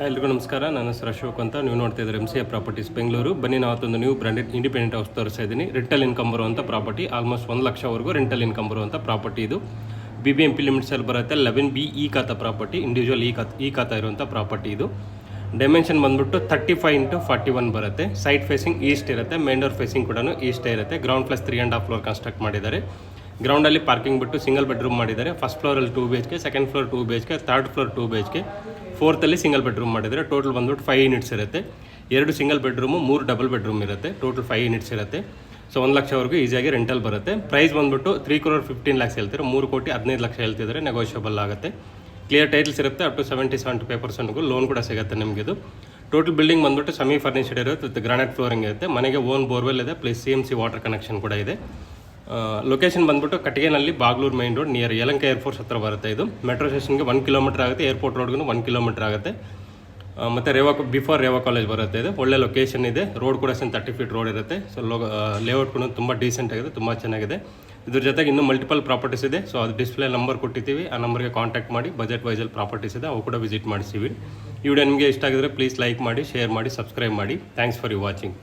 ಎಲ್ರಿಗೂ ನಮಸ್ಕಾರ. ನನ್ನ ಹೆಸರು ಅಶೋಕ್ ಅಂತ. ನೀವು ನೋಡ್ತಾ ಇದ್ದಾರೆ MCA ಪ್ರಾಪರ್ಟೀಸ್ ಬೆಂಗಳೂರು. ಬನ್ನಿ, ನಾವತ್ತೊಂದು ನ್ಯೂ ಬ್ರ್ಯಾಂಡೆಡ್ ಇಂಡಿಪೆಂಡೆಂಟ್ ಹೌಸ್ ತೋರಿಸ್ತಾ ಇದ್ದೀನಿ. ರೆಂಟಲ್ ಇನ್ಕಮ್ ಬರುವಂಥ ಪ್ರಾಪರ್ಟಿ, ಆಲ್ಮೋಸ್ಟ್ 1 ಲಕ್ಷವರೆಗೂ ರೆಂಟಲ್ ಇನ್ಕಮ್ ಬರುವಂಥ ಪ್ರಾಪರ್ಟಿ ಇದು. BBMP ಲಿಮಿಟ್ಸಲ್ಲಿ ಬರುತ್ತೆ. 11B ಈ ಖಾತಾ ಪ್ರಾಪರ್ಟಿ, ಇಂಡಿವಿಜುವಲ್ ಈ ಖಾತಾ ಇರುವಂಥ ಪ್ರಾಪರ್ಟಿ ಇದು. ಡೈಮೆನ್ಷನ್ ಬಂದ್ಬಿಟ್ಟು 35x41 ಬರುತ್ತೆ. ಸೈಡ್ ಫೇಸಿಂಗ್ ಈಸ್ಟ್ ಇರುತ್ತೆ, ಮೇನ್ ಡೋರ್ ಫೇಸಿಂಗ್ ಕೂಡ ಈಸ್ಟೇ ಇರುತ್ತೆ. ಗ್ರೌಂಡ್ ಪ್ಲಸ್ 3.5 ಫ್ಲೋರ್ ಕನ್ಸ್ಟ್ರಕ್ಟ್ ಮಾಡಿದ್ದಾರೆ. ಗ್ರೌಂಡಲ್ಲಿ ಪಾರ್ಕಿಂಗ್ ಬಿಟ್ಟು ಸಿಂಗಲ್ ಬೆಡ್ರೂಮ್ ಮಾಡಿದ್ದಾರೆ. ಫಸ್ಟ್ ಫ್ಲೋರಲ್ಲಿ 2 BHK, second floor 2 BHK, third floor 2 BHK, ಫೋರ್ತಲ್ಲಿ ಸಿಂಗಲ್ ಬೆಡ್ರೂಮ್ ಮಾಡಿದ್ದಾರೆ. ಟೋಟಲ್ ಬಂದ್ಬಿಟ್ಟು 5 ಯೂನಿಟ್ಸ್ ಇರುತ್ತೆ. 2 ಸಿಂಗಲ್ ಬೆಡ್ರೂಮು, 3 ಡಬಲ್ ಬೆಡ್ರೂಮ್ ಇರುತ್ತೆ. ಟೋಟಲ್ 5 ಯೂನಿಟ್ಸ್ ಇರುತ್ತೆ. ಸೊ 1 ಲಕ್ಷವರೆಗೂ ಈಸಿಯಾಗಿ ರೆಂಟಲ್ ಬರುತ್ತೆ. ಪ್ರೈಸ್ ಬಂದ್ಬಿಟ್ಟು 3,15 lakhs ಹೇಳ್ತಾರೆ. 3,15 ಲಕ್ಷ ಹೇಳ್ತಿದ್ದಾರೆ. ನೆಗೋಷಿಯಬಲ್ ಆಗುತ್ತೆ. ಕ್ಲಿಯರ್ ಟೈಟಲ್ಸ್ ಇರುತ್ತೆ. ಅಪ್ ಟು 77% ಲೋನ್ ಕೂಡ ಸಿಗುತ್ತೆ ನಿಮಗೆ. ಇದು ಟೋಟಲ್ ಬಿಲ್ಡಿಂಗ್ ಬಂದ್ಬಿಟ್ಟು ಸೆಮಿ ಫರ್ನಿಶ್ಡ್ ಇರುತ್ತೆ ವಿತ್ ಗ್ರಾನೈಟ್ ಫ್ಲೋರಿಂಗ್ ಇರುತ್ತೆ. ಮನೆಗೆ ಓನ್ ಬೋರ್ವೆಲ್ ಇದೆ, ಪ್ಲಸ್ CMC ವಾಟರ್ ಕನೆಕ್ಷನ್ ಕೂಡ ಇದೆ. ಲೊಕೇಶನ್ ಬಂದ್ಬಿಟ್ಟು ಕಟ್ಟಿಗೆನಲ್ಲಿ Bagalur main road near Yelahanka air force ಹತ್ರ ಬರುತ್ತೆ. ಇದು ಮೆಟ್ರೋ ಸ್ಟೇಷನ್ಗೆ 1 ಕಿಲೋಮೀಟರ್ ಆಗುತ್ತೆ. ಏರ್ಪೋರ್ಟ್ ರೋಡ್ಗೂ 1 ಕಿಲೋಮೀಟರ್ ಆಗುತ್ತೆ. ಮತ್ತು ಬಿಫೋರ್ ರೇವಾ ಕಾಲೇಜ್ ಬರುತ್ತೆ. ಇದು ಒಳ್ಳೆ ಲೊಕೇಶನ್ ಇದೆ. ರೋಡ್ ಕೂಡ 30 ಫೀಟ್ ರೋಡ್ ಇರುತ್ತೆ. ಸೊ ಲೇಔಟ್ ಕೂಡ ತುಂಬ ಡೀಸೆಂಟ್ ಆಗಿದೆ, ತುಂಬ ಚೆನ್ನಾಗಿದೆ. ಇದ್ರ ಜೊತೆಗೆ ಇನ್ನೂ ಮಲ್ಟಿಪಲ್ ಪ್ರಾಪರ್ಟೀಸ್ ಇದೆ. ಸೊ ಅದು ಡಿಸ್ಪ್ಲೇ ನಂಬರ್ ಕೊಟ್ಟಿದ್ದೀವಿ. ಆ ನಂಬರ್ಗೆ ಕಾಂಟ್ಯಾಕ್ಟ್ ಮಾಡಿ. ಬಜೆಟ್ ವೈಸಲ್ಲಿ ಪ್ರಾಪರ್ಟೀಸ್ ಇದೆ, ಅವು ಕೂಡ ವಿಸಿಟ್ ಮಾಡಿಸ್ತೀವಿ. ಈ ವಿಡಿಯೋ ನಿಮಗೆ ಇಷ್ಟ ಆಗಿದ್ರೆ ಪ್ಲೀಸ್ ಲೈಕ್ ಮಾಡಿ, ಶೇರ್ ಮಾಡಿ, ಸಬ್ಸ್ಕ್ರೈಬ್ ಮಾಡಿ. Thanks for you watching.